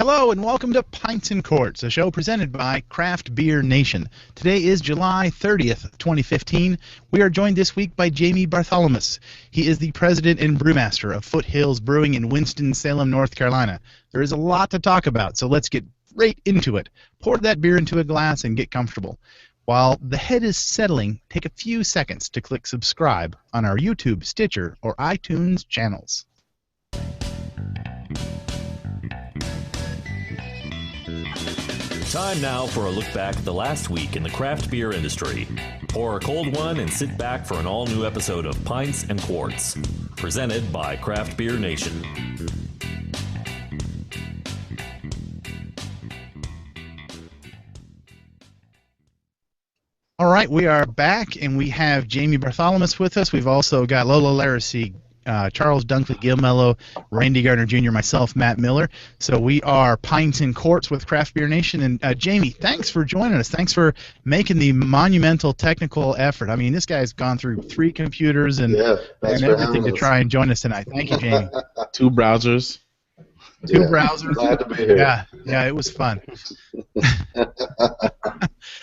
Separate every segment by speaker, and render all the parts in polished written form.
Speaker 1: Hello and welcome to Pints and Quarts, a show presented by Craft Beer Nation. Today is July 30th, 2015. We are joined this week by Jamie Bartholomaus. He is the President and Brewmaster of Foothills Brewing in Winston-Salem, North Carolina. There is a lot to talk about, so let's get right into it. Pour that beer into a glass and get comfortable. While the head is settling, take a few seconds to click subscribe on our YouTube, Stitcher, or iTunes channels.
Speaker 2: Time now for a look back at the last week in the craft beer industry. Pour a cold one and sit back for an all-new episode of Pints and Quarts, presented by Craft Beer Nation.
Speaker 1: All right, we are back, and we have Jamie Bartholomaus with us. We've also got Lola Laracy, Charles Dunkley, Gil Mello, Randy Gardner Jr., myself, Matt Miller. So we are Pints and Quarts with Craft Beer Nation. And Jamie, thanks for joining us. Thanks for making the monumental technical effort. I mean, this guy's gone through 3 computers and everything to try and join us tonight. Thank you, Jamie.
Speaker 3: 2 browsers.
Speaker 1: 2 browsers.
Speaker 4: Glad to be here.
Speaker 1: Yeah, it was fun.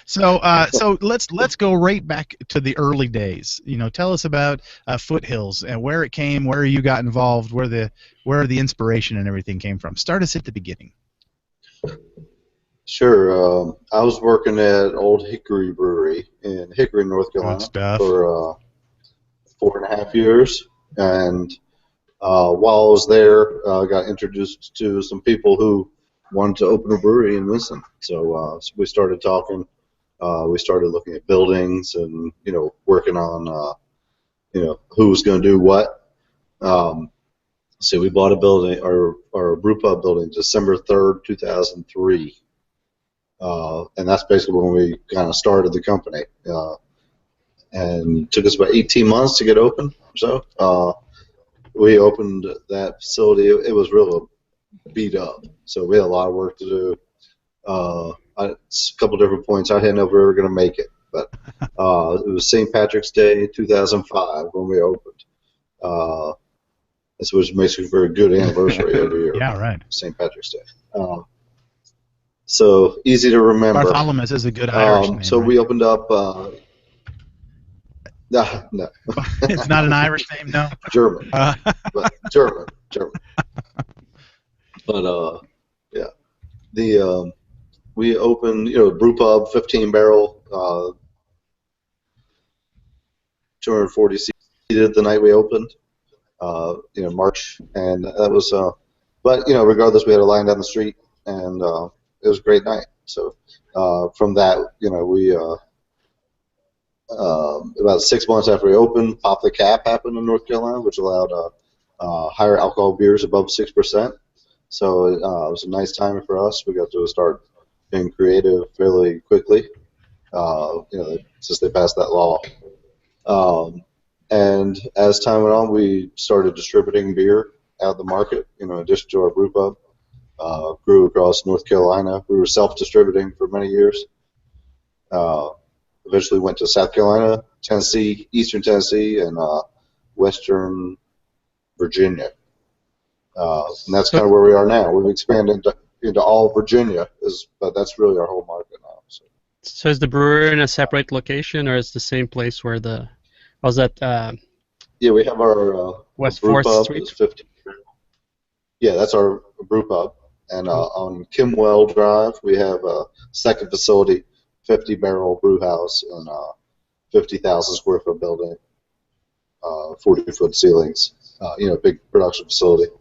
Speaker 1: So let's go right back to the early days. You know, tell us about Foothills and where it came, where you got involved, where the inspiration and everything came from. Start us at the beginning.
Speaker 4: Sure. I was working at Old Hickory Brewery in Hickory, North Carolina for 4.5 years, and while I was there, I got introduced to some people who wanted to open a brewery in Winston. So we started talking. We started looking at buildings and, working on, who was going to do what. So we bought a building, our brew pub building, December 3rd, 2003. And that's basically when we kind of started the company. And it took us about 18 months to get open or so. We opened that facility. It was real beat up, so we had a lot of work to do. A couple different points. I didn't know if we were going to make it, but it was St. Patrick's Day 2005 when we opened. Which makes it a very good anniversary every year.
Speaker 1: Yeah, right.
Speaker 4: St. Patrick's Day. So easy to remember.
Speaker 1: Bartholomaus is a good Irish name.
Speaker 4: So
Speaker 1: right?
Speaker 4: we opened up. No.
Speaker 1: It's not an Irish name, no?
Speaker 4: German. But German. But, yeah. We opened, brew pub, 15-barrel, 240 seated the night we opened, March. And that was, but, regardless, we had a line down the street, and it was a great night. So from that, we... about 6 months after we opened, Pop the Cap happened in North Carolina, which allowed higher alcohol beers above 6%. So it was a nice timing for us. We got to start being creative fairly quickly, since they passed that law. And as time went on, we started distributing beer out of the market, in addition to our brew pub. Grew across North Carolina. We were self-distributing for many years. Eventually went to South Carolina, Tennessee, Eastern Tennessee, and Western Virginia. And that's kind of where we are now. We've expanded into all Virginia, but that's really our whole market now.
Speaker 5: So is the brewery in a separate location, or is the same place where was that?
Speaker 4: Yeah, we have our
Speaker 5: West
Speaker 4: brew
Speaker 5: 4th
Speaker 4: pub.
Speaker 5: Street?
Speaker 4: Is 50. Yeah, that's our brew pub. And on Kimwell Drive, we have a second facility, 50-barrel brew house in a 50,000 square foot building, 40-foot ceilings, big production facility.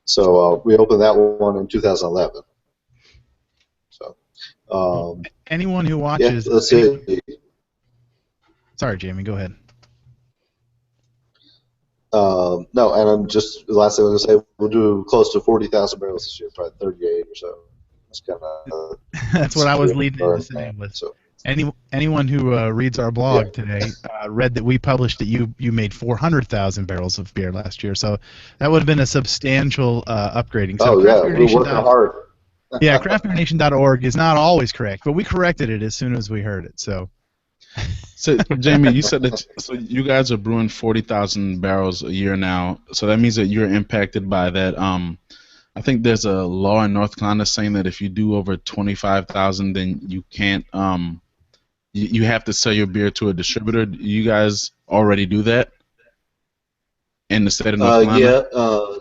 Speaker 4: So we opened that one in 2011. So
Speaker 1: anyone who watches,
Speaker 4: yeah, let's see.
Speaker 1: Sorry, Jamie, go ahead.
Speaker 4: No, and I'm just the last thing I was going to say, we'll do close to 40,000 barrels this year, probably 38 or so. That's kind of
Speaker 1: that's what I was leading into saying.
Speaker 4: So.
Speaker 1: Anyone who reads our blog today read that we published that you made 400,000 barrels of beer last year, so that would have been a substantial upgrading. So
Speaker 4: we're working hard.
Speaker 1: Yeah, craftbeernation.org is not always correct, but we corrected it as soon as we heard it. So
Speaker 3: Jamie, you said that you guys are brewing 40,000 barrels a year now, so that means that you're impacted by that I think there's a law in North Carolina saying that if you do over 25,000, then you can't. You have to sell your beer to a distributor. Do you guys already do that in the state of North Carolina?
Speaker 4: Yeah.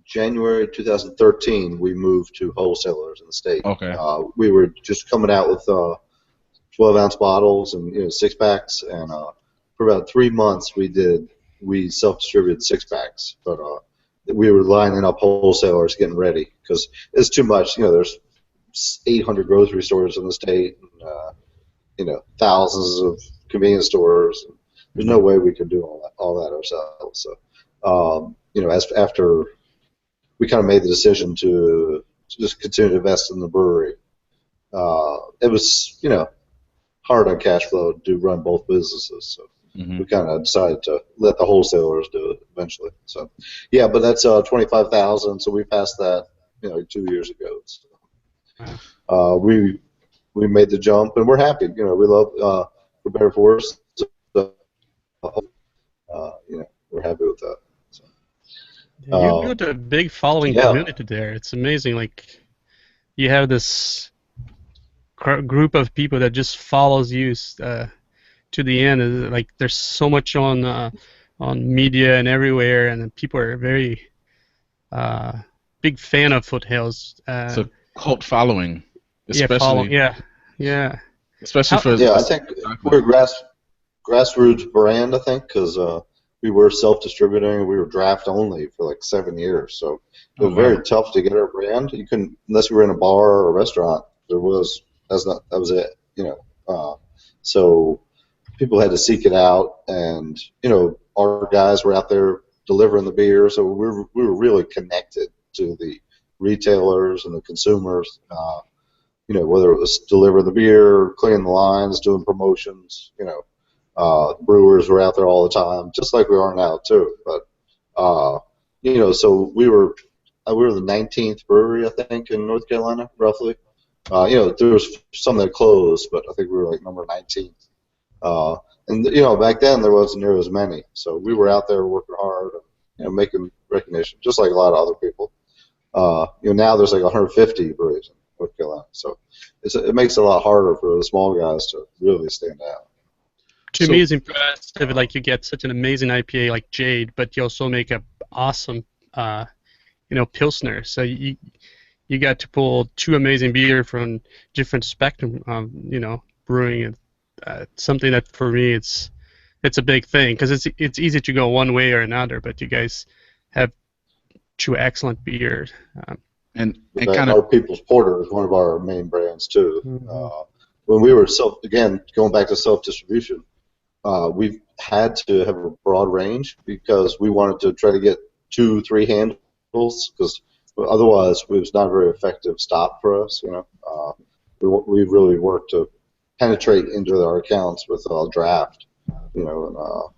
Speaker 4: January 2013, we moved to wholesalers in the state.
Speaker 3: Okay.
Speaker 4: We were just coming out with 12-ounce bottles and 6-packs, and for about 3 months we self-distributed 6-packs, but we were lining up wholesalers getting ready because it's too much. There's 800 grocery stores in the state, and thousands of convenience stores. There's no way we could do all that ourselves. So, after we kind of made the decision to just continue to invest in the brewery, it was hard on cash flow to run both businesses. So we kind of decided to let the wholesalers do it eventually. So yeah, but that's 25,000. So we passed that 2 years ago. So, we made the jump and we're happy. We love for better or for worse. So, we're happy with that. So,
Speaker 5: you built a big following community there. It's amazing. Like you have this group of people that just follows you to the end. Like there's so much on media and everywhere, and people are very big fan of Foothills.
Speaker 3: It's a cult following, especially.
Speaker 5: Yeah.
Speaker 3: Especially for.
Speaker 4: Yeah, I think we're a grassroots brand. I think because we were self-distributing and we were draft only for like 7 years, so it was very tough to get our brand. You couldn't unless you were in a bar or a restaurant. That was it. So people had to seek it out, and our guys were out there delivering the beer, so we were really connected to the retailers and the consumers. Whether it was delivering the beer, cleaning the lines, doing promotions. Brewers were out there all the time, just like we are now too. But so we were the 19th brewery, I think, in North Carolina, roughly. There was some that closed, but I think we were like number 19th. And back then there wasn't near as many, so we were out there working hard, and making recognition, just like a lot of other people. Now there's like 150 breweries in North Carolina, so it makes it a lot harder for the small guys to really stand out.
Speaker 5: To me, it's impressive. Like you get such an amazing IPA like Jade, but you also make a awesome, Pilsner. So you got to pull two amazing beer from different spectrum, brewing. And something that for me it's a big thing because it's easy to go one way or another, but you guys have two excellent beers.
Speaker 3: And
Speaker 4: our People's Porter is one of our main brands too. When we were going back to self-distribution. We've had to have a broad range because we wanted to try to get 2-3 handles because otherwise it was not a very effective stop for us. We really worked to penetrate into our accounts with draft. But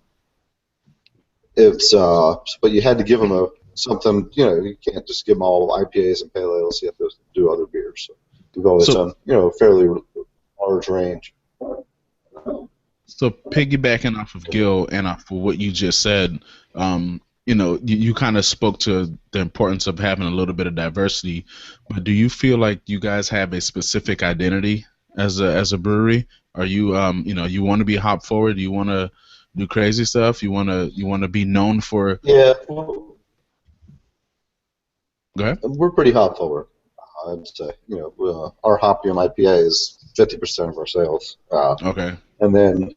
Speaker 4: you had to give them something. You can't just give them all IPAs and pale ales. You have to do other beers. So we've always done a fairly large range.
Speaker 3: So piggybacking off of Gil and off of what you just said, you kind of spoke to the importance of having a little bit of diversity. But do you feel like you guys have a specific identity as a brewery? Are you you want to be hop forward? Do you want to do crazy stuff? You want to be known for?
Speaker 4: Yeah.
Speaker 3: Go ahead.
Speaker 4: We're pretty hop forward. I'd say our Hopium IPA is 50% of our sales.
Speaker 3: Okay.
Speaker 4: And then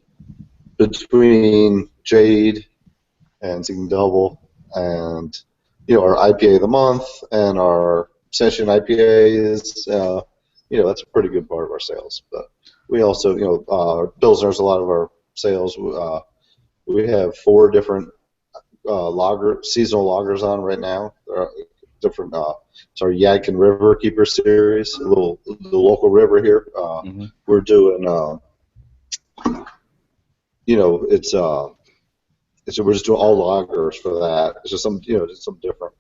Speaker 4: between Jade and Seeking Double and our IPA of the month and our session IPAs, that's a pretty good part of our sales. But we also, our Pilsner's a lot of our sales. We have 4 different seasonal lagers on right now. There are different. It's our Yadkin River Keeper series, the local river here. We're doing. We're just doing all lagers for that. It's just some different.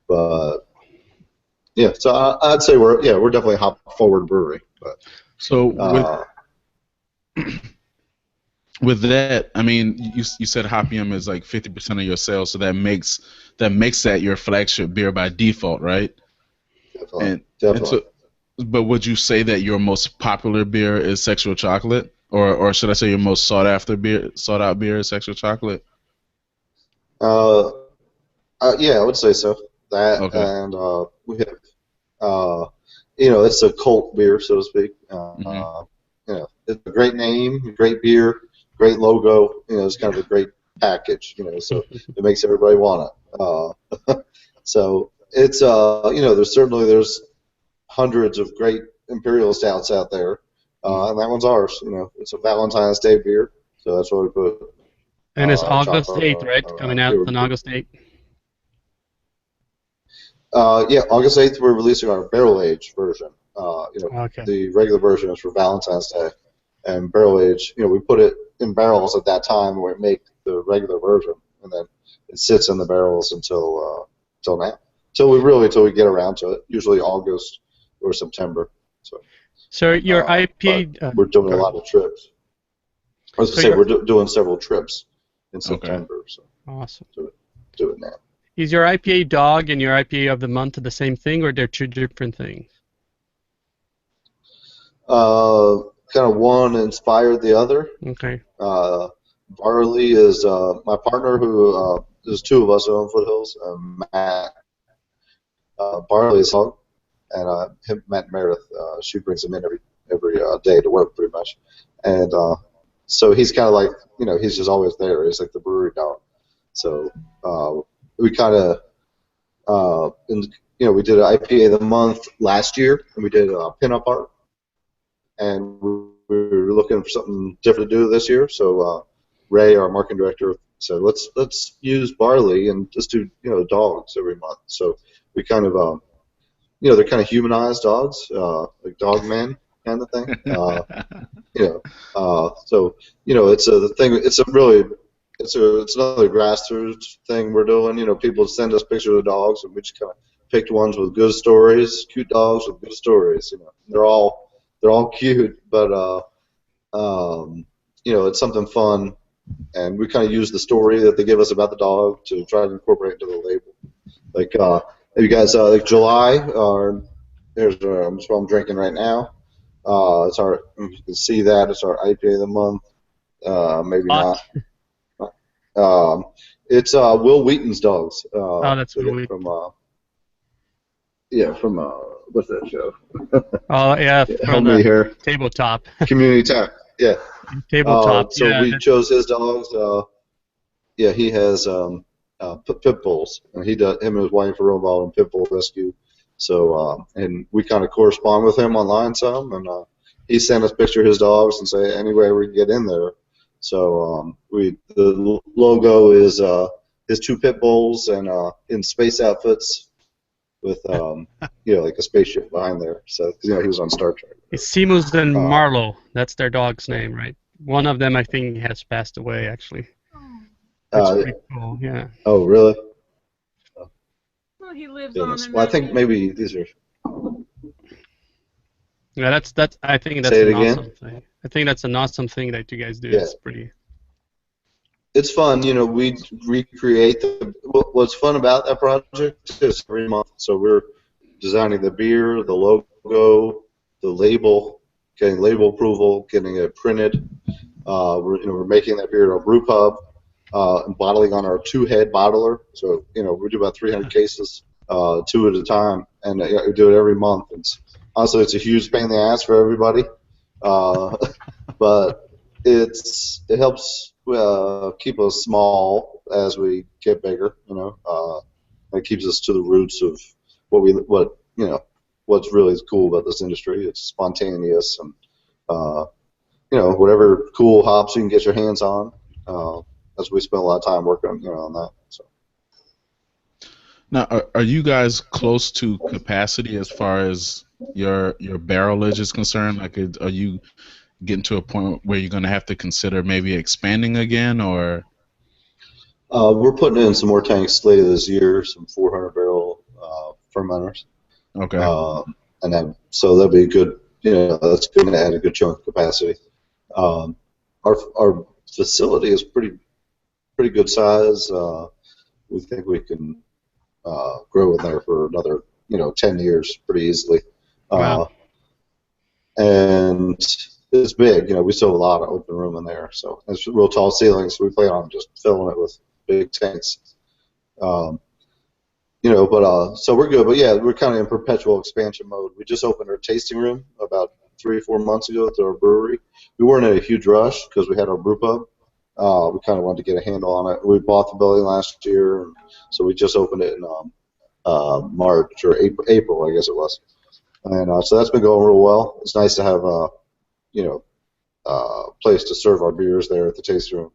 Speaker 4: But yeah, so I'd say we're definitely a hop forward brewery. But
Speaker 3: so with that, I mean, you said Hopium is like 50% of your sales, so that makes that your flagship beer by default, right?
Speaker 4: Definitely.
Speaker 3: And so, but would you say that your most popular beer is Sexual Chocolate, or should I say your most sought out beer is Sexual Chocolate?
Speaker 4: Yeah, I would say so. That
Speaker 3: Okay.
Speaker 4: and we have, it's a cult beer, so to speak. It's a great name, great beer, great logo. It's kind of a great package. So it makes everybody want it. So it's there's hundreds of great imperial stouts out there, and that one's ours. It's a Valentine's Day beer, so that's what we put.
Speaker 5: And it's August 8th, right? Coming out on August 8th.
Speaker 4: Yeah, August 8th we're releasing our barrel age version.
Speaker 5: Okay.
Speaker 4: The regular version is for Valentine's Day, and barrel age, we put it in barrels at that time where we make the regular version, and then it sits in the barrels until now, till we get around to it. Usually August or September.
Speaker 5: So your IPA.
Speaker 4: We're doing a lot of trips. I was going to say we're doing several trips in September. Okay. So
Speaker 5: awesome.
Speaker 4: Do it now.
Speaker 5: Is your IPA dog and your IPA of the month the same thing, or they're two different things?
Speaker 4: Kind of one inspired the other.
Speaker 5: Okay.
Speaker 4: Barley is my partner who there's two of us who own Foothills. Matt. Barley is dog, and Matt and Meredith. She brings him in every day to work pretty much, and so he's kind of like he's just always there. He's like the brewery dog. So we kind of we did an IPA of the month last year, and we did pinup art, and we were looking for something different to do this year. So Ray, our marketing director, said let's use barley and just do dogs every month. So we kind of they're kind of humanized dogs, like dog men kind of thing. So it's a thing. It's another grassroots thing we're doing. People send us pictures of dogs, and we just kind of picked ones with good stories, cute dogs with good stories. They're all cute, but it's something fun, and we kind of use the story that they give us about the dog to try to incorporate into the label. Like you guys, like July, there's what I'm drinking right now. You can see that it's our IPA of the month. Maybe not. It's Will Wheaton's dogs.
Speaker 5: That's Will Wheaton.
Speaker 4: From what's that show?
Speaker 5: Oh yeah,
Speaker 4: help me here.
Speaker 5: Tabletop.
Speaker 4: Community Time. Yeah.
Speaker 5: Tabletop.
Speaker 4: So we chose his dogs. He has pit bulls, and him and his wife are involved in pit bull rescue. So and we kind of correspond with him online some, and he sent us a picture of his dogs and say any way we can get in there. So the logo is his two pit bulls and in space outfits with like a spaceship behind there. So he was on Star Trek.
Speaker 5: It's Seamus and Marlowe. That's their dog's name, right? One of them I think has passed away actually. That's pretty cool. Yeah.
Speaker 4: Oh really?
Speaker 6: Well, he lives on.
Speaker 4: Well, I think maybe these are.
Speaker 5: Yeah, that's. I think that's an awesome thing. I think that's an awesome thing that you guys do.
Speaker 4: Yeah.
Speaker 5: It's pretty.
Speaker 4: It's fun, we recreate what's fun about that project is every month. So we're designing the beer, the logo, the label, getting label approval, getting it printed. We're making that beer at our brew pub, and bottling on our 2-head bottler. So we do about 300 cases, 2 at a time, and we do it every month. Honestly, it's a huge pain in the ass for everybody, but it helps keep us small as we get bigger. It keeps us to the roots of what's really cool about this industry. It's spontaneous and whatever cool hops you can get your hands on. As we spend a lot of time working on that. So.
Speaker 3: Now, are you guys close to capacity as far as your barrelage is concerned? Like, are you getting to a point where you're going to have to consider maybe expanding again, or?
Speaker 4: We're putting in some more tanks later this year, some 400 barrel fermenters.
Speaker 3: Okay.
Speaker 4: And then so that'll be good. That's going to add a good chunk of capacity. Our facility is pretty good size. We think we can grow in there for another 10 years pretty easily.
Speaker 1: Wow.
Speaker 4: And it's big. We still have a lot of open room in there. So it's real tall ceilings. So we plan on just filling it with big tanks. So we're good. But yeah, we're kind of in perpetual expansion mode. We just opened our tasting room about 3 or 4 months ago at our brewery. We weren't in a huge rush because we had our brew pub. We kind of wanted to get a handle on it. We bought the building last year, so we just opened it in March or April, I guess it was. And so that's been going real well. It's nice to have a place to serve our beers there at the tasting room,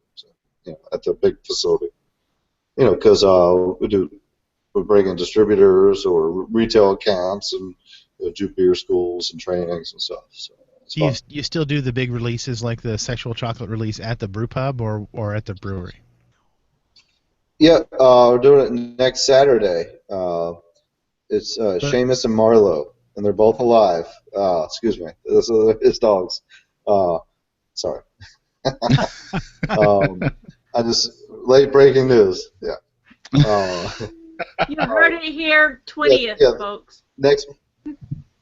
Speaker 4: at the big facility. Because we bring in distributors or retail accounts and do beer schools and trainings and stuff. So
Speaker 1: you still do the big releases like the sexual chocolate release at the brew pub or at the brewery?
Speaker 4: Yeah, we're doing it next Saturday. It's Seamus and Marlowe, and they're both alive. Excuse me, those are his dogs. Sorry. I just late breaking news. Yeah.
Speaker 6: You heard it here, 20th, folks.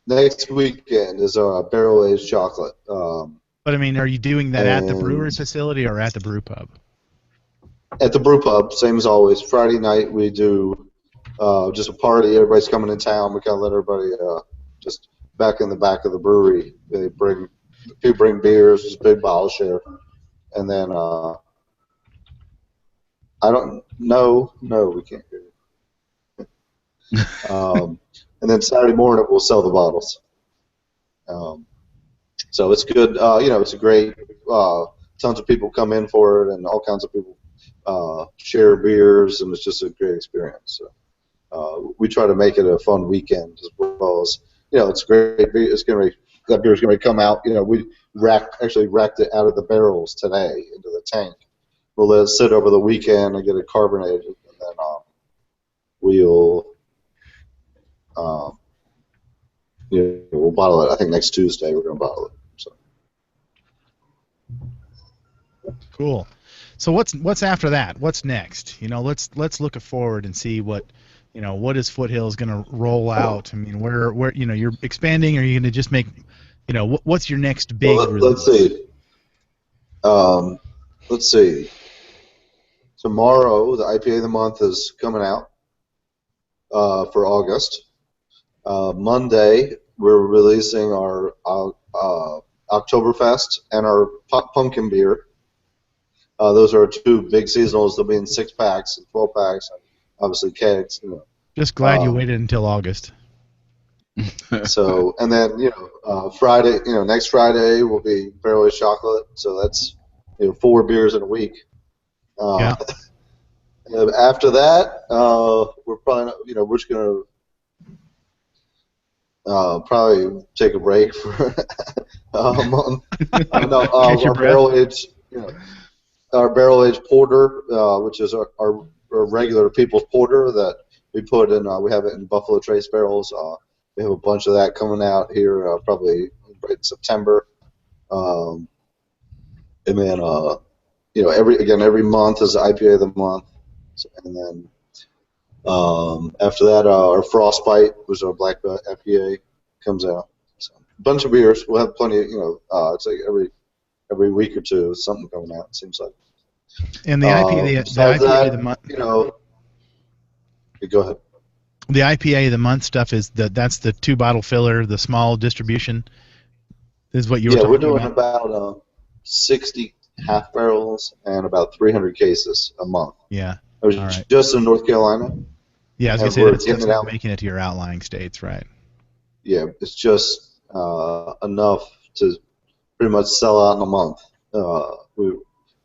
Speaker 4: Next weekend is our barrel-aged chocolate.
Speaker 1: But I mean, are you doing that at the brewer's facility or at the brew pub?
Speaker 4: At the brew pub, same as always. Friday night we do just a party. Everybody's coming in town. We kind of let everybody just back in the back of the brewery. People bring beers, just a big bottle share, and then I don't know. No, we can't hear you. And then Saturday morning we'll sell the bottles. So it's good. It's a great. Tons of people come in for it, and all kinds of people share beers, and it's just a great experience. So we try to make it a fun weekend as well as it's great. That beer's gonna come out. We actually racked it out of the barrels today into the tank. We'll let it sit over the weekend and get it carbonated, and then we'll bottle it. I think next Tuesday we're gonna bottle it. So.
Speaker 1: Cool. So what's after that? What's next? Let's look forward and see what is Foothills going to roll out. I mean, where you're expanding, or are you going to just make what's your next big release?
Speaker 4: Let's see. Tomorrow, the IPA of the month is coming out for August. Monday, we're releasing our Oktoberfest and our pumpkin beer. Those are 2 big seasonals. They'll be in 6-packs and 12-packs, and obviously kegs.
Speaker 1: Just glad you waited until August.
Speaker 4: So, and then Friday, next Friday will be barrel-aged chocolate. So that's 4 beers in a week.
Speaker 1: Yeah.
Speaker 4: After that, we're probably we're just gonna probably take a break for a month. Our barrel-aged porter, which is our regular people's porter that we put in. We have it in Buffalo Trace barrels. We have a bunch of that coming out here probably in September. And then every month is the IPA of the month. And then after that, our Frostbite, which is our black IPA, comes out. So, a bunch of beers. We'll have plenty. It's like every week or two, something coming out. It seems like.
Speaker 1: And the IPA of the month.
Speaker 4: Go ahead.
Speaker 1: The IPA of the month stuff that's the 2-bottle filler, the small distribution. Is what you were talking about?
Speaker 4: Yeah, we're doing about 60 half barrels and about 300 cases a month.
Speaker 1: Yeah.
Speaker 4: All right. Just in North Carolina.
Speaker 1: Yeah, I was going to say that's making it to your outlying states, right?
Speaker 4: Yeah, it's just enough to pretty much sell out in a month.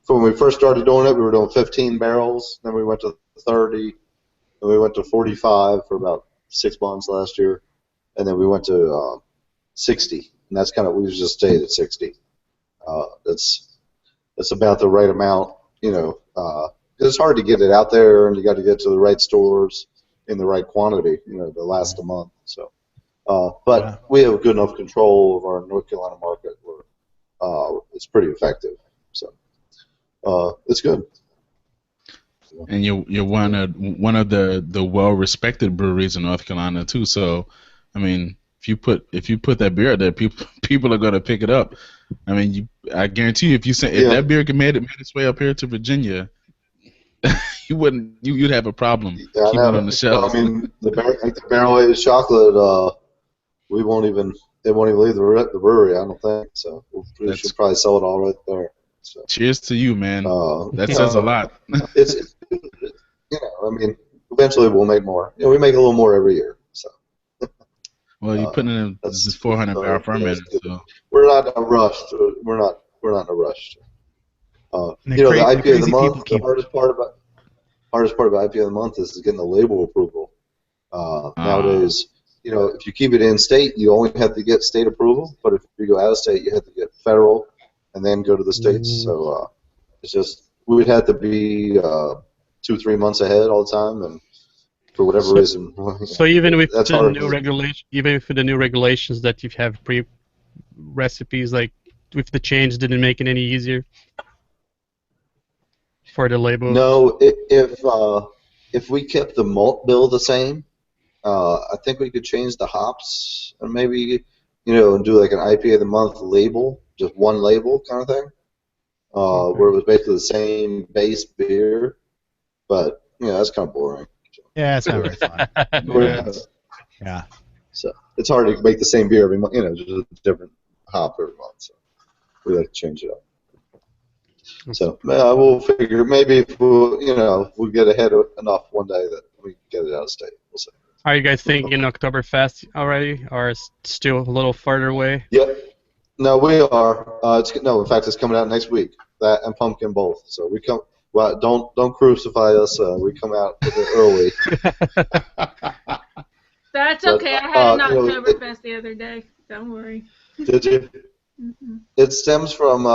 Speaker 4: When we first started doing it, we were doing 15 barrels. Then we went to 30. Then we went to 45 for about 6 months last year. And then we went to 60. And that's kind of, we just stayed at 60. That's about the right amount, it's hard to get it out there, and you got to get to the right stores in the right quantity, to last a month. So, but we have good enough control of our North Carolina market where it's pretty effective. So, it's good.
Speaker 3: And you're one of the well-respected breweries in North Carolina too. So, I mean, if you put that beer out there, people are gonna pick it up. I mean, I guarantee you, if that beer made its way up here to Virginia, you'd have a problem keeping it on the shelves.
Speaker 4: I mean, the barrel-aged chocolate, it won't even leave the brewery. I don't think so. We should probably sell it all right there. So.
Speaker 3: Cheers to you, man. That says a lot.
Speaker 4: It's I mean, eventually we'll make more. We make a little more every year. So.
Speaker 3: Well, you're putting in this 400 barrel ferment. So.
Speaker 4: We're not in a rush. We're not in a rush. The IPA of the month. The hardest part about IPA of the month is getting the label approval. Nowadays, if you keep it in state, you only have to get state approval. But if you go out of state, you have to get federal, and then go to the states. So it's just we'd have to be 2-3 months ahead all the time, and for whatever reason.
Speaker 5: So even with the new regulations that you have recipes, like with the change, didn't make it any easier for the label?
Speaker 4: No, if we kept the malt bill the same, I think we could change the hops and maybe and do like an IPA of the month label, just one label kind of thing, where it was basically the same base beer, but that's kind of boring.
Speaker 1: Yeah, it's not very fun. Yeah.
Speaker 4: So it's hard to make the same beer every month, just a different hop every month. So we like to change it up. So we'll figure maybe if we'll get ahead enough one day that we can get it out of state. We'll see.
Speaker 5: Are you guys thinking Oktoberfest already, or is it still a little farther away?
Speaker 4: Yep. No, we are. In fact, it's coming out next week. That and pumpkin both. So we come. Well, don't crucify us. We come out a bit early.
Speaker 6: That's okay. I had an Oktoberfest the other day. Don't worry.
Speaker 4: Did you?
Speaker 6: Mm-hmm.
Speaker 4: It stems from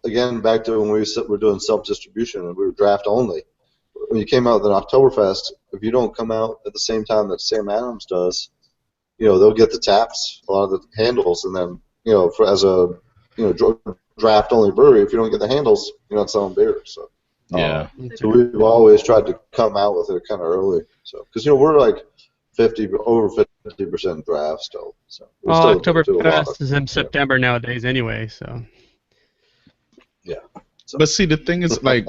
Speaker 4: again back to when we were doing self-distribution and we were draft only. When you came out with an Oktoberfest, if you don't come out at the same time that Sam Adams does, they'll get the taps, a lot of the handles, and then as a draft only brewery, if you don't get the handles, you're not selling beer. So
Speaker 3: yeah.
Speaker 4: So we've always tried to come out with it kind of early. So because we're like over 50% draft still. So
Speaker 5: Oktoberfest is in September nowadays anyway. So.
Speaker 4: Yeah. So.
Speaker 3: But see, the thing is, like,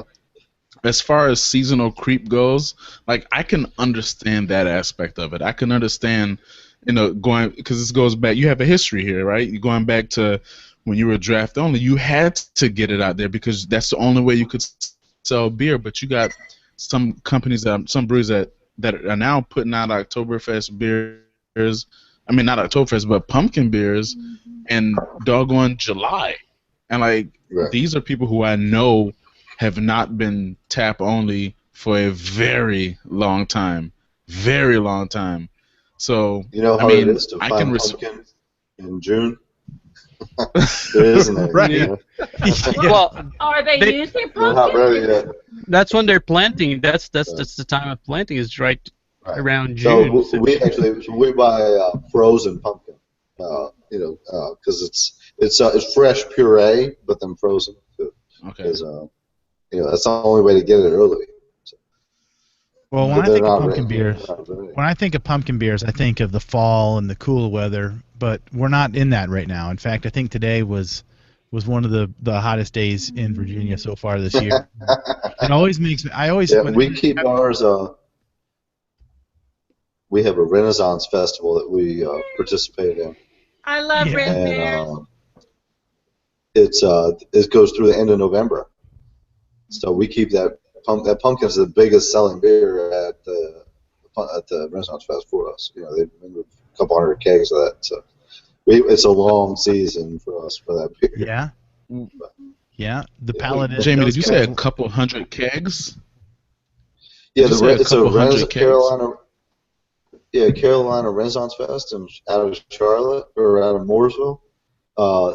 Speaker 3: as far as seasonal creep goes, like, I can understand that aspect of it. I can understand, going, because this goes back, you have a history here, right? You're going back to when you were draft only, you had to get it out there because that's the only way you could sell beer. But you got some companies, some breweries that are now putting out Oktoberfest beers. I mean, not Oktoberfest, but pumpkin beers, and doggone July. And, like, these are people who I know have not been tap only for a very long time. Very long time. So,
Speaker 4: how it is to find pumpkin in June? There isn't it?
Speaker 1: Right.
Speaker 4: Yeah.
Speaker 5: Well,
Speaker 6: are they using pumpkin?
Speaker 4: We're not ready yet.
Speaker 5: That's when they're planting. That's the time of planting is right around June.
Speaker 4: So we buy frozen pumpkin, because it's fresh puree, but then frozen.
Speaker 3: Okay.
Speaker 4: Because that's the only way to get it early. So.
Speaker 1: Well, when I think of pumpkin beers, I think of the fall and the cool weather, but we're not in that right now. In fact, I think today was one of the hottest days in Virginia so far this year. It always makes me.
Speaker 4: We keep ours. We have a Renaissance festival that we participate in.
Speaker 6: I love red beers.
Speaker 4: It goes through the end of November. So we keep that pumpkin is the biggest selling beer at the Renaissance Fest for us. They've been a couple hundred kegs of that. So it's a long season for us for that beer.
Speaker 1: Yeah. Yeah. The palate.
Speaker 3: Jamie, did you say a couple hundred kegs?
Speaker 4: Yeah, it's a Carolina. Yeah, Carolina Renaissance Fest out of Charlotte or out of Mooresville.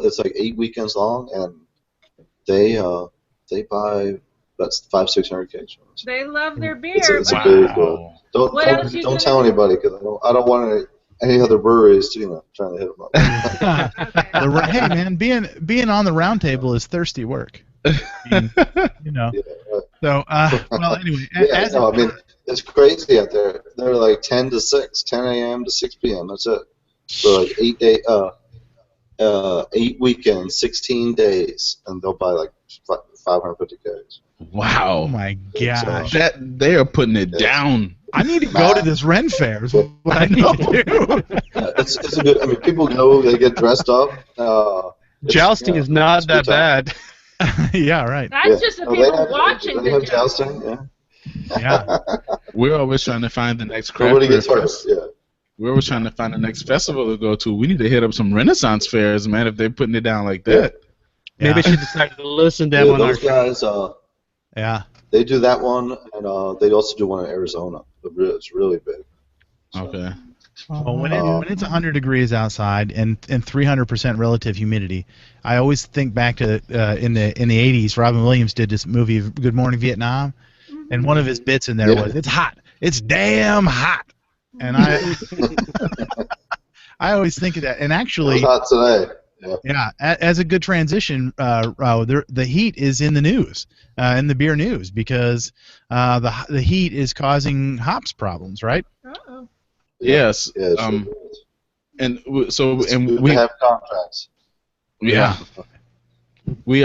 Speaker 4: It's like 8 weekends long, and they buy about 500-600 kegs from us.
Speaker 6: They love their beer.
Speaker 4: It's a big deal. Don't tell anybody because I don't want any other breweries trying to hit them up.
Speaker 1: Hey man, being on the round table is thirsty work. You know. So, well, anyway.
Speaker 4: I mean, it's crazy out there. They're like 10 to 6, 10 a.m. to 6 p.m. That's it. For like 8 weekends, 16 days, and they'll buy like 550 Ks.
Speaker 3: Wow.
Speaker 1: Oh my gosh.
Speaker 3: They are putting it down.
Speaker 1: I need to go to this Ren Fair. Is what I need to do.
Speaker 4: It's a good. I mean, people go. They get dressed up.
Speaker 5: Jousting is not that bad.
Speaker 1: Yeah, right.
Speaker 6: That's just the people watching.
Speaker 4: They have jousting.
Speaker 1: Yeah.
Speaker 3: We're always trying to find the next craft
Speaker 4: Nobody
Speaker 3: beer
Speaker 4: gets hurt.
Speaker 3: fest.
Speaker 4: Yeah.
Speaker 3: We're always trying to find the next festival to go to. We need to hit up some Renaissance fairs, man. If they're putting it down like that.
Speaker 5: Maybe I should decide to listen to them on
Speaker 4: those guys.
Speaker 1: Yeah.
Speaker 4: They do that one, and they also do one in Arizona. It's really big. So,
Speaker 3: Okay.
Speaker 1: Well, when it's 100 degrees outside and 300% relative humidity, I always think back to in the 80s. Robin Williams did this movie Good Morning Vietnam, and one of his bits in there was, "It's hot. It's damn hot." And I always think of that. And actually,
Speaker 4: it's hot today.
Speaker 1: Yeah, as a good transition, the heat is in the news, in the beer news, because the heat is causing hops problems, right?
Speaker 6: Uh-oh.
Speaker 3: Yes.
Speaker 4: Yeah,
Speaker 3: and we
Speaker 4: have contracts.
Speaker 3: Yeah. We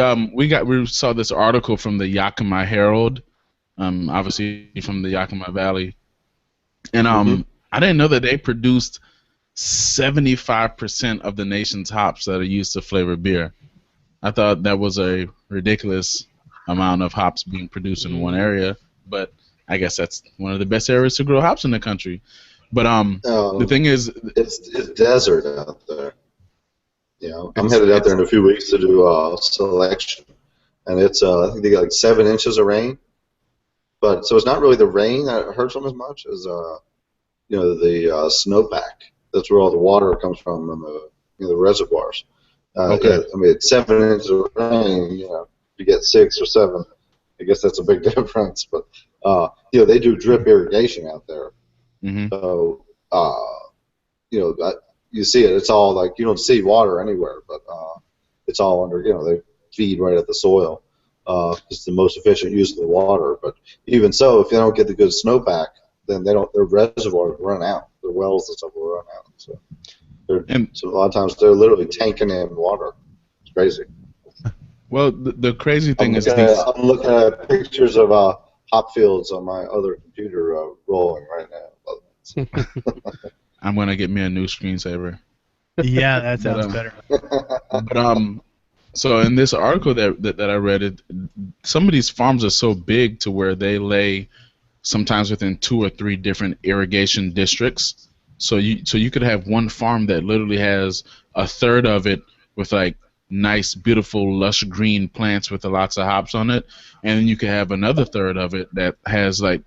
Speaker 3: saw this article from the Yakima Herald, obviously from the Yakima Valley, and I didn't know that they produced 75% of the nation's hops that are used to flavor beer. I thought that was a ridiculous amount of hops being produced in one area, but I guess that's one of the best areas to grow hops in the country. But the thing is,
Speaker 4: it's desert out there. You know, I'm headed out there in a few weeks to do selection, and it's I think they got like 7 inches of rain. But so it's not really the rain that hurts them as much as the snowpack. That's where all the water comes from in the reservoirs.
Speaker 3: Okay.
Speaker 4: I mean, it's 7 inches of rain. You know, you get 6 or 7. I guess that's a big difference. But they do drip irrigation out there.
Speaker 3: Mm-hmm.
Speaker 4: So you see it. It's all like you don't see water anywhere, but it's all under. They feed right at the soil. It's the most efficient use of the water. But even so, if they don't get the good snowpack, then their reservoirs run out. Their wells and stuff will run out. So a lot of times they're literally tanking in water. It's crazy.
Speaker 3: Well, the crazy thing is
Speaker 4: I'm looking at pictures of hop fields on my other computer rolling right now.
Speaker 3: I'm gonna get me a new screensaver.
Speaker 1: Yeah, that sounds better.
Speaker 3: But so in this article that I read, some of these farms are so big to where they lay sometimes within 2 or 3 different irrigation districts. So you could have one farm that literally has a third of it with like nice, beautiful, lush green plants with lots of hops on it, and then you could have another third of it that has like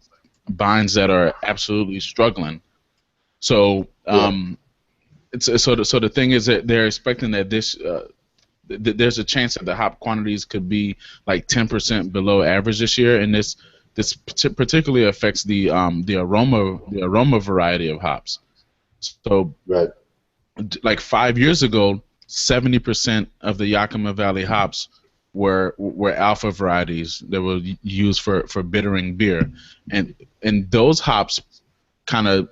Speaker 3: vines that are absolutely struggling. So so the thing is that they're expecting that there's a chance that the hop quantities could be like 10% below average this year, and this particularly affects the aroma variety of hops. So like 5 years ago, 70% of the Yakima Valley hops were alpha varieties that were used for bittering beer, and those hops kind of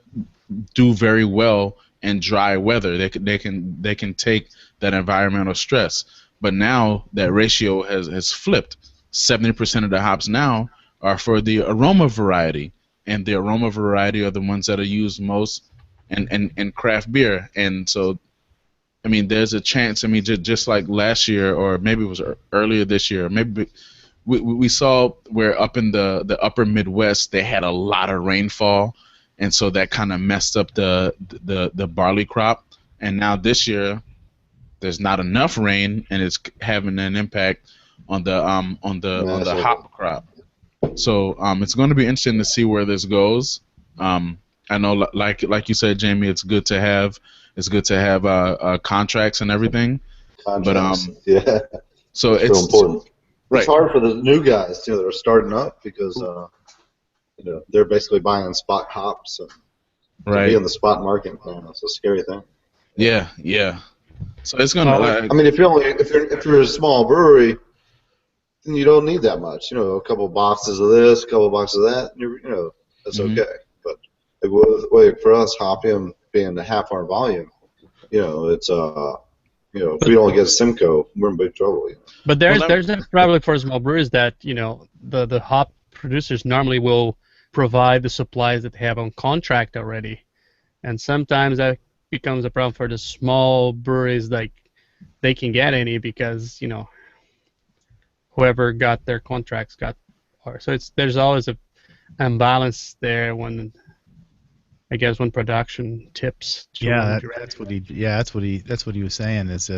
Speaker 3: do very well in dry weather. They can take that environmental stress. But now that ratio has flipped. 70% of the hops now are for the aroma variety, and the aroma variety are the ones that are used most in craft beer. And so, I mean, there's a chance. I mean, just like last year, or maybe it was earlier this year, maybe we saw where up in the upper Midwest they had a lot of rainfall, and so that kind of messed up the barley crop. And now this year, there's not enough rain, and it's having an impact on the hop crop. So it's going to be interesting to see where this goes. I know, like you said, Jamie, it's good to have contracts and everything.
Speaker 4: Contracts,
Speaker 3: So it's
Speaker 4: real important.
Speaker 3: Right.
Speaker 4: It's hard for the new guys that are starting up because they're basically buying spot hops. And to be in the spot market, it's a scary thing.
Speaker 3: Yeah. So it's gonna.
Speaker 4: I mean, if you're a small brewery, you don't need that much. You know, a couple boxes of this, a couple boxes of that. You know, that's okay. But for us, Hopium being half our volume, you know, it's you know, if we don't get Simcoe, we're in big trouble. You know?
Speaker 5: But there's a problem for small breweries that, you know, the hop producers normally will provide the supplies that they have on contract already, and sometimes that becomes a problem for the small breweries. Like, they can get any because, you know, whoever got their contracts got. So there's always a imbalance there when, I guess, when production tips.
Speaker 1: That's what he was saying. Is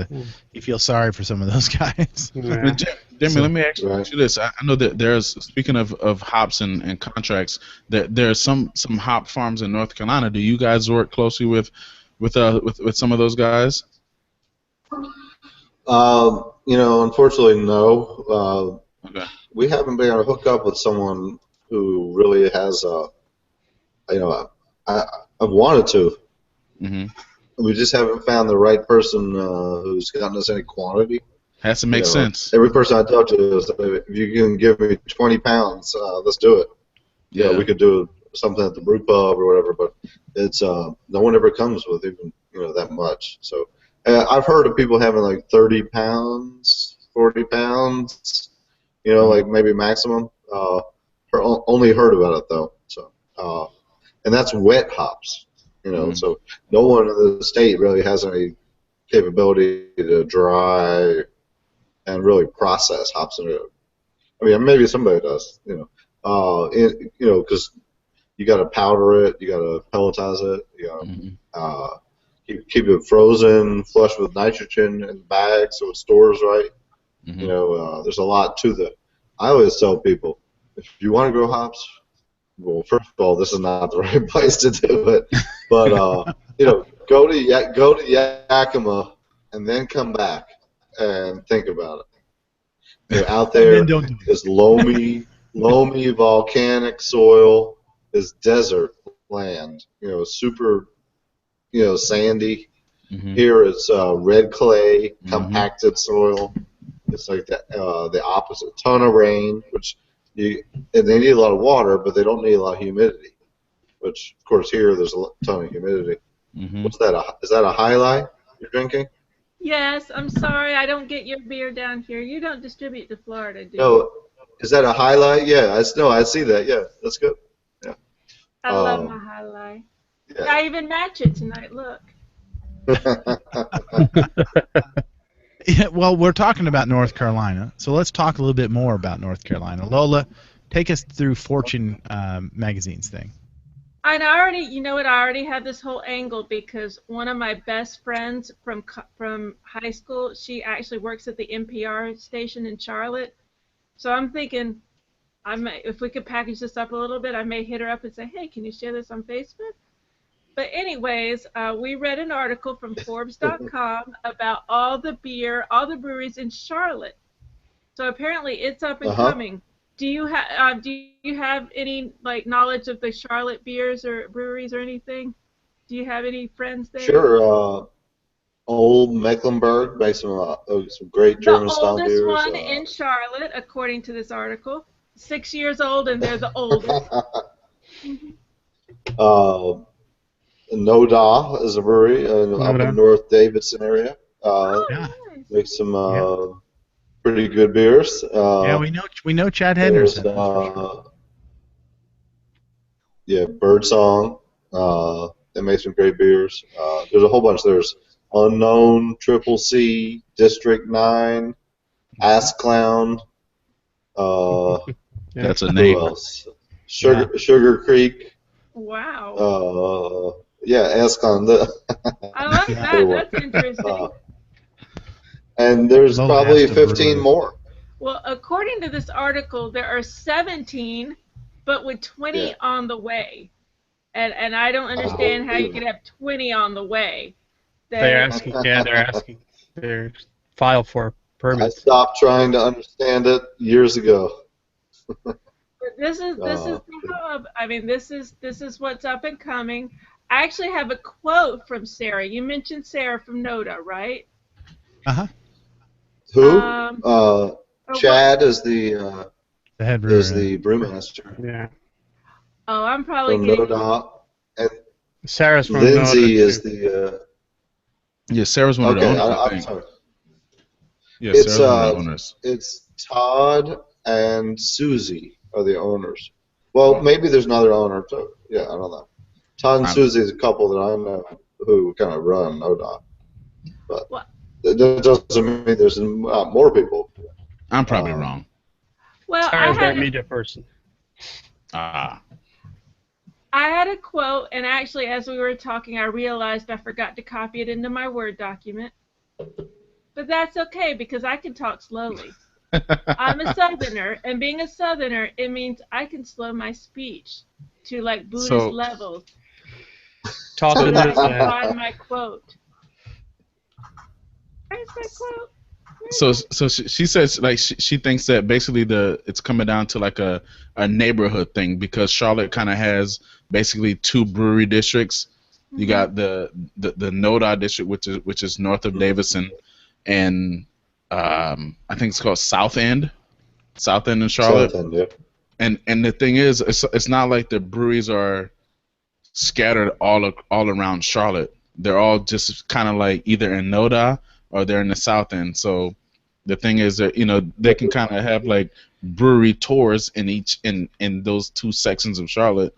Speaker 1: he feels sorry for some of those guys.
Speaker 3: Yeah. Jamie, let me ask you this. I know that there's, speaking of hops and contracts, that there are some hop farms in North Carolina. Do you guys work closely with some of those guys?
Speaker 4: You know, unfortunately, no.
Speaker 3: Okay.
Speaker 4: We haven't been able to hook up with someone who really has you know, I've wanted to. We just haven't found the right person who's gotten us any quantity.
Speaker 3: Has to make sense.
Speaker 4: Every person I talk to is, if you can give me 20 pounds, let's do it. Yeah, we could do something at the brew pub or whatever, but it's no one ever comes with even, you know, that much. So I've heard of people having like 30 pounds, 40 pounds, you know, like maybe maximum. Only heard about it though. So and that's wet hops, you know. So no one in the state really has any capability to dry and really process hops. I mean, maybe somebody does, you know. You know, because you got to powder it, you got to pelletize it, you got to keep it frozen, flush with nitrogen in the bag so it stores right. You know, there's a lot to that. I always tell people, if you want to grow hops, well, first of all, this is not the right place to do it, but you know, go to Yakima and then come back and think about it. You know, out there is loamy volcanic soil, is desert land. You know, super, you know, sandy. Here it's red clay, compacted soil. It's like the opposite. Ton of rain, and they need a lot of water, but they don't need a lot of humidity. Which, of course, here there's a ton of humidity. What's that? Is that a highlight you're drinking?
Speaker 6: Yes, I'm sorry, I don't get your beer down here. You don't distribute to Florida, do you?
Speaker 4: No, is that a highlight? Yeah, I see that. Yeah, that's good. Yeah.
Speaker 6: I love my highlight. Yeah. I even match it tonight. Look.
Speaker 1: Yeah, well, we're talking about North Carolina, so let's talk a little bit more about North Carolina. Lola, take us through Fortune magazine's thing.
Speaker 6: And I already have this whole angle because one of my best friends from high school, she actually works at the NPR station in Charlotte. So I'm thinking, if we could package this up a little bit, I may hit her up and say, hey, can you share this on Facebook? But anyways, we read an article from Forbes.com about all the breweries in Charlotte. So apparently it's up and coming. Do you have any knowledge of the Charlotte beers or breweries or anything? Do you have any friends there?
Speaker 4: Sure. Old Mecklenburg makes some great German style beers.
Speaker 6: The oldest one in Charlotte, according to this article, 6 years old, and they're the oldest.
Speaker 4: Noda is a brewery up in North Davidson area. Makes some pretty good beers.
Speaker 1: We know Chad Henderson.
Speaker 4: Birdsong. They make some great beers. There's a whole bunch. There's Unknown, Triple C, District 9, Ass Clown.
Speaker 3: That's a name.
Speaker 4: Who else? Sugar Creek.
Speaker 6: Wow.
Speaker 4: Ass Clown.
Speaker 6: I like that. That's interesting.
Speaker 4: And there's probably 15 more.
Speaker 6: Well, according to this article, there are 17, but with 20 on the way. And I don't understand how you could have 20 on the way.
Speaker 5: They're asking. They're file for permits.
Speaker 4: I stopped trying to understand it years ago.
Speaker 6: This is the hub. I mean, this is what's up and coming. I actually have a quote from Sarah. You mentioned Sarah from Noda, right?
Speaker 4: Who? Chad is the
Speaker 1: head brewer.
Speaker 4: Is the brewmaster.
Speaker 5: Yeah.
Speaker 6: Oh, I'm probably
Speaker 4: From
Speaker 6: getting.
Speaker 4: NoDa. And
Speaker 5: Sarah's from
Speaker 4: Lindsay
Speaker 5: NoDa
Speaker 4: is the.
Speaker 3: Yeah, Sarah's one of the owners. I think.
Speaker 4: Sorry.
Speaker 3: Yeah, Sarah's one of the owners.
Speaker 4: It's Todd and Susie are the owners. Well, maybe there's another owner too. Yeah, I don't know. Todd and Susie is a couple that I know who kind of run NoDa. But that doesn't mean there's more people.
Speaker 3: I'm probably wrong.
Speaker 6: Well,
Speaker 5: Sarah's their media person.
Speaker 6: I had a quote, and actually, as we were talking, I realized I forgot to copy it into my Word document. But that's okay, because I can talk slowly. I'm a Southerner, and being a Southerner, it means I can slow my speech to, like, Buddhist levels.
Speaker 5: Talk
Speaker 6: so
Speaker 5: to
Speaker 6: that I can find my quote. Where's my quote?
Speaker 3: So she says like she thinks that basically it's coming down to like a neighborhood thing, because Charlotte kind of has basically two brewery districts. You got the NoDa district, which is north of Davison, and I think it's called South End in Charlotte.
Speaker 4: South End, yeah.
Speaker 3: And the thing is, it's not like the breweries are scattered all around Charlotte. They're all just kind of like either in NoDa or they're in the South End. So the thing is that they can kind of have like brewery tours in those two sections of Charlotte,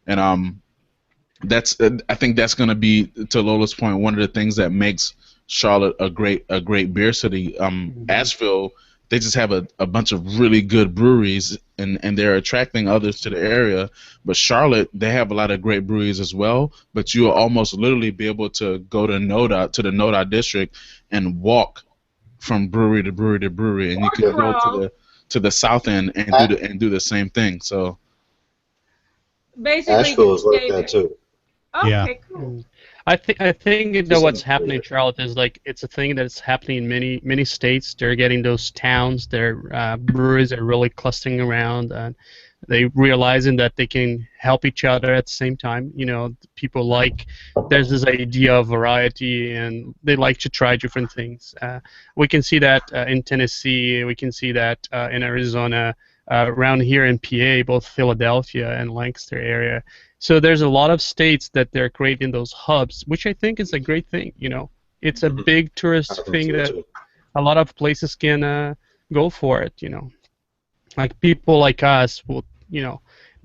Speaker 3: and I think that's going to be, to Lola's point, one of the things that makes Charlotte a great beer city. Asheville, they just have a bunch of really good breweries, and they're attracting others to the area. But Charlotte, they have a lot of great breweries as well. But you'll almost literally be able to go to the NoDa district and walk from brewery to brewery to brewery, and you can go to the South End and do the same thing. So
Speaker 6: basically,
Speaker 4: Asheville is like that too.
Speaker 6: Okay, cool.
Speaker 5: I think what's happening in Charlotte is like it's a thing that's happening in many states. They're getting those towns, their breweries are really clustering around, and they realizing that they can help each other at the same time. People there's this idea of variety, and they like to try different things. We can see that in Tennessee. We can see that in Arizona. Around here in PA, both Philadelphia and Lancaster area. So there's a lot of states that they're creating those hubs, which I think is a great thing. It's a big tourist thing that a lot of places can go for it. Like people like us will,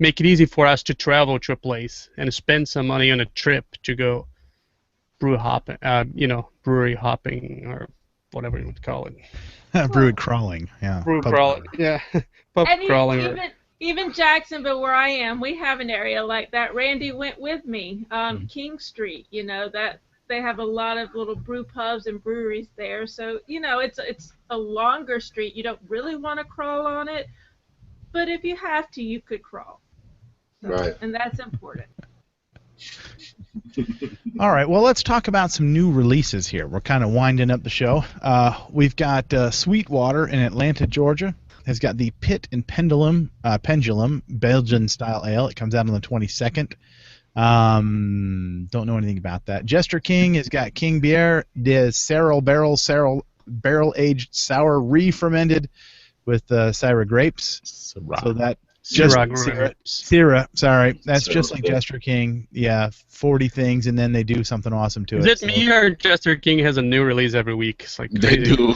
Speaker 5: make it easy for us to travel to a place and spend some money on a trip to go brewery hopping, or whatever you would call it.
Speaker 1: Brewery crawling, yeah.
Speaker 5: Brewery crawling, yeah. Pub crawling.
Speaker 6: Even Jacksonville, where I am, we have an area like that. Randy went with me, King Street. That they have a lot of little brew pubs and breweries there. So it's a longer street. You don't really want to crawl on it, but if you have to, you could crawl.
Speaker 4: Right.
Speaker 6: And that's important.
Speaker 1: All right, well, let's talk about some new releases here. We're kind of winding up the show. We've got Sweetwater in Atlanta, Georgia. Has got the Pit and Pendulum Belgian-style ale. It comes out on the 22nd. Don't know anything about that. Jester King has got King Bière de barrel-aged sour re-fermented with Syrah grapes. So that Syrah, sorry. That's just like Jester King. Yeah, 40 things, and then they do something awesome to it.
Speaker 5: Is it me or Jester King has a new release every week? It's like crazy.
Speaker 3: They do.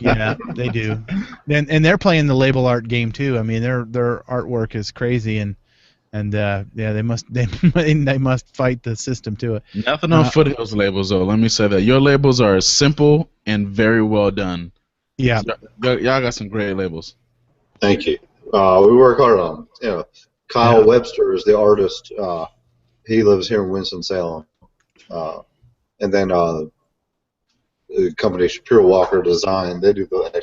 Speaker 1: yeah, they do. And they're playing the label art game too. I mean, their artwork is crazy, and they must fight the system to it.
Speaker 3: Nothing on Foothills labels though. Let me say that your labels are simple and very well done.
Speaker 1: Yeah,
Speaker 3: y'all got some great labels.
Speaker 4: Thank you. We work hard on them. Kyle Webster is the artist. He lives here in Winston-Salem. And then the company Shapiro Walker Design, they do the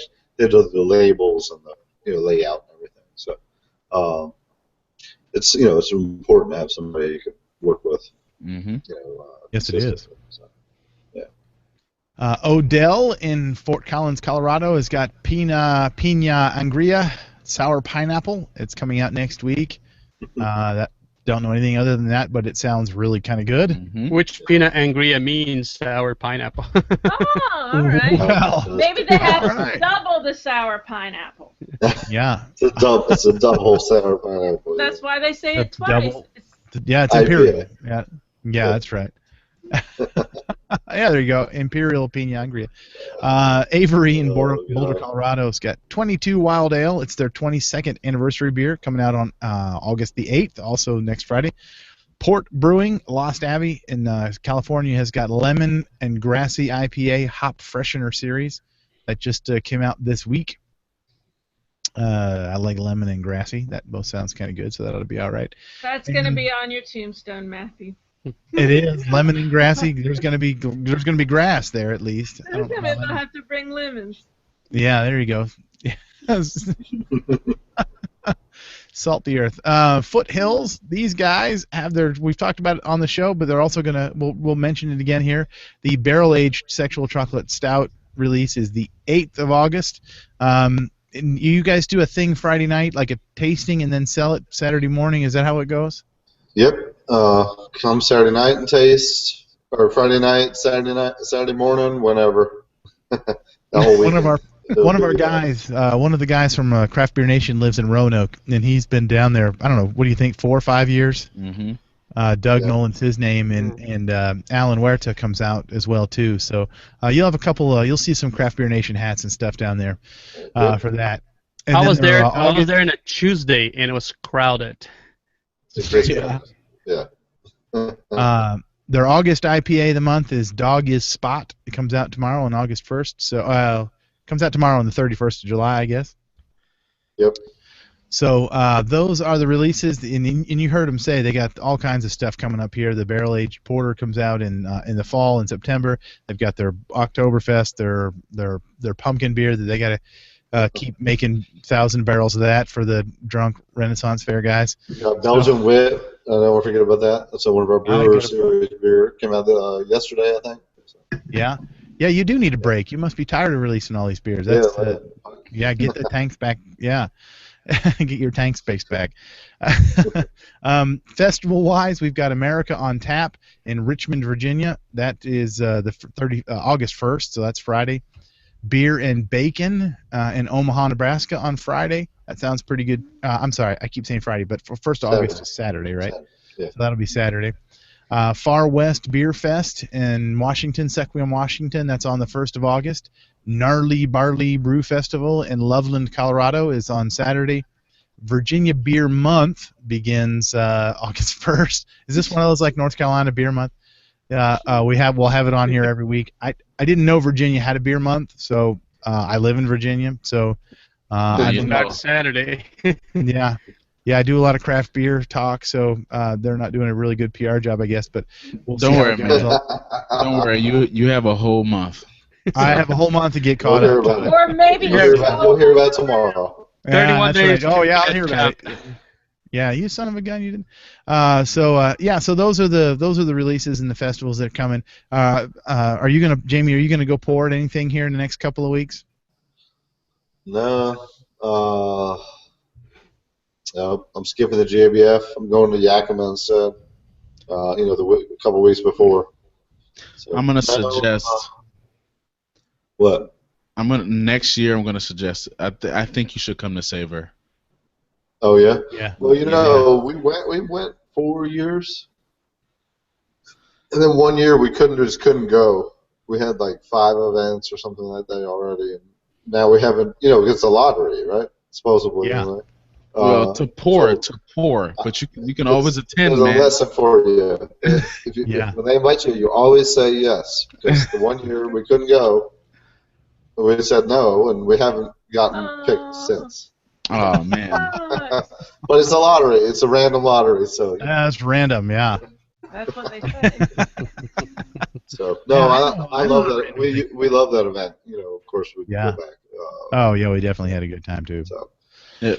Speaker 4: labels and the layout and everything. So it's important to have somebody you can work with.
Speaker 3: Mm-hmm.
Speaker 1: Yes, it is. So, yeah. Odell in Fort Collins, Colorado, has got Pina Angria Sour Pineapple. It's coming out next week. That Don't know anything other than that, but it sounds really kind of good.
Speaker 3: Mm-hmm.
Speaker 5: Which Pinot Angria means sour pineapple.
Speaker 6: Oh, all right.
Speaker 1: Well,
Speaker 6: Maybe they have
Speaker 1: right.
Speaker 6: double the sour pineapple.
Speaker 1: Yeah.
Speaker 4: It's a double sour pineapple.
Speaker 6: That's why they say it
Speaker 1: That's
Speaker 6: twice.
Speaker 1: double. Yeah, it's imperial. Yeah, that's right. Yeah, there you go. Imperial Pinot Angria. Avery in Boulder, Colorado's got 22 Wild Ale. It's their 22nd anniversary beer coming out on August the 8th, also next Friday. Port Brewing, Lost Abbey in California, has got Lemon and Grassy IPA Hop Freshener Series that just came out this week. I like Lemon and Grassy. That both sounds kind of good, so that ought to be all right.
Speaker 6: That's going to be on your tombstone, Matthew.
Speaker 1: It is Lemon and Grassy. There's gonna be grass there at least.
Speaker 6: They'll have to bring lemons.
Speaker 1: Yeah, there you go. Salt the earth. Foothills. These guys have we've talked about it on the show, but they're also gonna. We'll mention it again here. The barrel-aged sexual chocolate stout release is the 8th of August. And you guys do a thing Friday night, like a tasting, and then sell it Saturday morning. Is that how it goes?
Speaker 4: Yep. Come Saturday night and taste, or Friday night, Saturday morning, whenever. The whole weekend.
Speaker 1: One of our guys, one of the guys from Craft Beer Nation lives in Roanoke, and he's been down there. I don't know. What do you think? 4 or 5 years.
Speaker 3: Mm-hmm.
Speaker 1: Doug Nolan's his name, and Alan Huerta comes out as well too. So you'll have a couple. You'll see some Craft Beer Nation hats and stuff down there for that. And
Speaker 5: I was there on a Tuesday, and it was crowded.
Speaker 4: Yeah.
Speaker 1: Their August IPA of the month is Dog Is Spot. It comes out tomorrow on August 1st. So comes out tomorrow on the 31st of July, I guess.
Speaker 4: Yep.
Speaker 1: So those are the releases, and you heard them say they got all kinds of stuff coming up here. The Barrel Aged Porter comes out in the fall in September. They've got their Oktoberfest, their pumpkin beer that they got to keep making 1,000 barrels of that for the drunk Renaissance Fair guys.
Speaker 4: Belgian Wit. I don't want to forget about that. That's one of our Brewer Series beer. Came out yesterday, I think. So.
Speaker 1: Yeah. Yeah, you do need a break. You must be tired of releasing all these beers. That's get the tanks back. Yeah. Get your tank space back. Festival-wise, we've got America on Tap in Richmond, Virginia. That is August 1st, so that's Friday. Beer and Bacon in Omaha, Nebraska on Friday. That sounds pretty good. I'm sorry, I keep saying Friday, but for 1st of August is Saturday, right?
Speaker 4: Yeah.
Speaker 1: So that'll be Saturday. Far West Beer Fest in Washington, Sequim, Washington. That's on the 1st of August. Gnarly Barley Brew Festival in Loveland, Colorado is on Saturday. Virginia Beer Month begins August 1st. Is this one of those like North Carolina Beer Month? We'll have it on here every week. I didn't know Virginia had a beer month, so I live in Virginia, so
Speaker 5: not Saturday.
Speaker 1: Yeah, I do a lot of craft beer talk, so they're not doing a really good PR job, I guess. But we'll
Speaker 3: don't worry, man. Don't worry. You have a whole month.
Speaker 1: I have a whole month to get caught up.
Speaker 6: Or maybe
Speaker 4: we'll hear about it tomorrow.
Speaker 5: 31 days.
Speaker 1: Right. Oh yeah, I'll hear about it. Yeah, you son of a gun, you didn't. So those are the releases and the festivals that are coming. Jamie? Are you gonna go pour at anything here in the next couple of weeks?
Speaker 4: No. I'm skipping the JBF. I'm going to Yakima instead. A couple weeks before. So,
Speaker 3: I'm gonna suggest.
Speaker 4: What?
Speaker 3: Next year. I'm gonna suggest. I think you should come to Savor.
Speaker 4: Oh yeah.
Speaker 1: Yeah.
Speaker 4: Well, we went 4 years, and then 1 year we just couldn't go. We had like 5 events or something like that already, and now we haven't. It's a lottery, right? Supposedly.
Speaker 1: Yeah.
Speaker 4: Anyway.
Speaker 3: Well, to pour, but you can always attend,
Speaker 4: man.
Speaker 3: There's
Speaker 4: a lesson for you. When they invite you, you always say yes. Because the 1 year we couldn't go, we said no, and we haven't gotten picked since.
Speaker 3: Oh man!
Speaker 4: But it's a lottery. It's a random lottery, so.
Speaker 1: That's random, yeah.
Speaker 6: That's what they say.
Speaker 4: So I love that. We love that event. Of course we go back.
Speaker 1: We definitely had a good time too.
Speaker 4: So.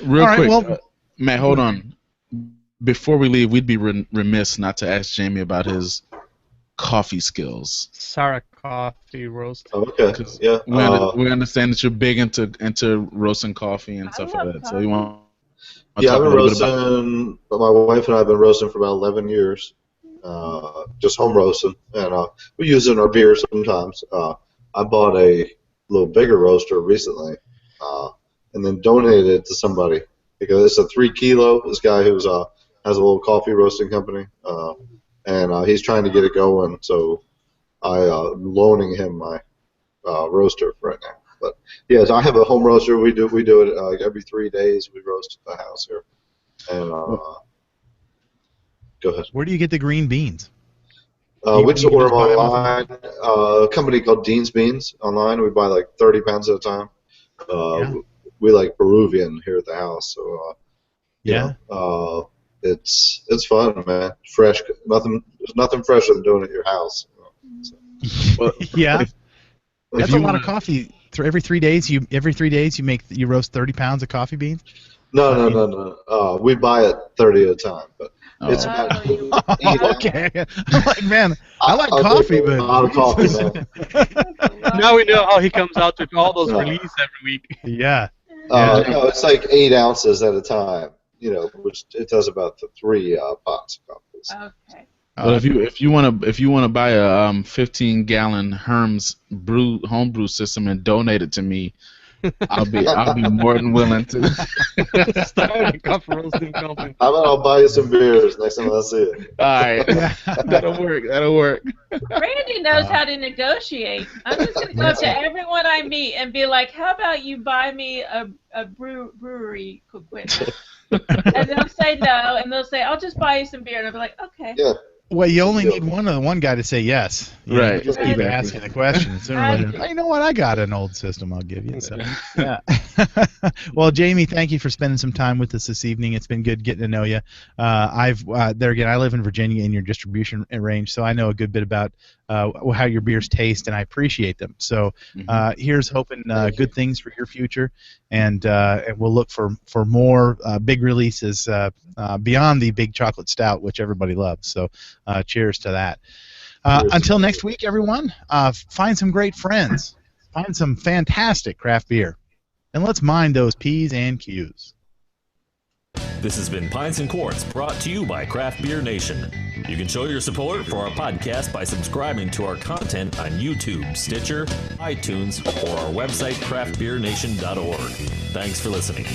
Speaker 3: Real quick, Matt, hold on. Before we leave, we'd be remiss not to ask Jamie about his coffee skills.
Speaker 5: Sour coffee roast.
Speaker 4: Okay.
Speaker 3: Yeah. We understand that you're big into roasting coffee and stuff like that. So you want.
Speaker 4: Yeah, I've been roasting. My wife and I have been roasting for about 11 years. Just home roasting, and we use it in our beer sometimes. I bought a little bigger roaster recently, and then donated it to somebody because it's a 3 kilo. This guy who's has a little coffee roasting company, and he's trying to get it going. So I'm loaning him my roaster right now. But yes, I have a home roaster. We do it every 3 days. We roast at the house here, and go ahead.
Speaker 1: Where do you get the green beans?
Speaker 4: We just order them online. A company called Dean's Beans online. We buy like 30 pounds at a time. We like Peruvian here at the house, so it's fun, man. Fresh, there's nothing fresher than doing it at your house. So.
Speaker 1: Well, yeah, that's a lot of coffee. Every 3 days, you roast 30 pounds of coffee beans.
Speaker 4: No. We buy it 30 at a time, but it's about 8
Speaker 1: okay. I'm like, man, I like coffee, but
Speaker 4: a lot of coffee, man.
Speaker 5: Now we know how he comes out with all those releases every week.
Speaker 1: Yeah.
Speaker 4: No, it's like 8 ounces at a time. Which it does about 3 pots of coffee.
Speaker 6: Okay.
Speaker 3: Well, if you want to buy a 15-gallon Herms homebrew system and donate it to me, I'll be more than willing to.
Speaker 5: Start a coffee roasting company.
Speaker 4: How about I'll buy you some beers next time I see it?
Speaker 3: All right, that'll work.
Speaker 6: Randy knows how to negotiate. I'm just going to go up to everyone I meet and be like, "How about you buy me a brewery equipment?" And they'll say no, and they'll say, "I'll just buy you some beer," and I'll be like, "Okay."
Speaker 4: Yeah.
Speaker 1: Well, you only need one guy to say yes.
Speaker 3: Right.
Speaker 1: Just keep asking the questions. You know what? I got an old system I'll give you. So, yeah. Well, Jamie, thank you for spending some time with us this evening. It's been good getting to know you. I live in Virginia in your distribution range, so I know a good bit about how your beers taste, and I appreciate them. So here's hoping good things for your future, and we'll look for more big releases beyond the big chocolate stout, which everybody loves. So cheers to that. Until next week, everyone, find some great friends, find some fantastic craft beer, and let's mind those P's and Q's.
Speaker 2: This has been Pints and Quarts, brought to you by Craft Beer Nation. You can show your support for our podcast by subscribing to our content on YouTube, Stitcher, iTunes, or our website, craftbeernation.org. Thanks for listening.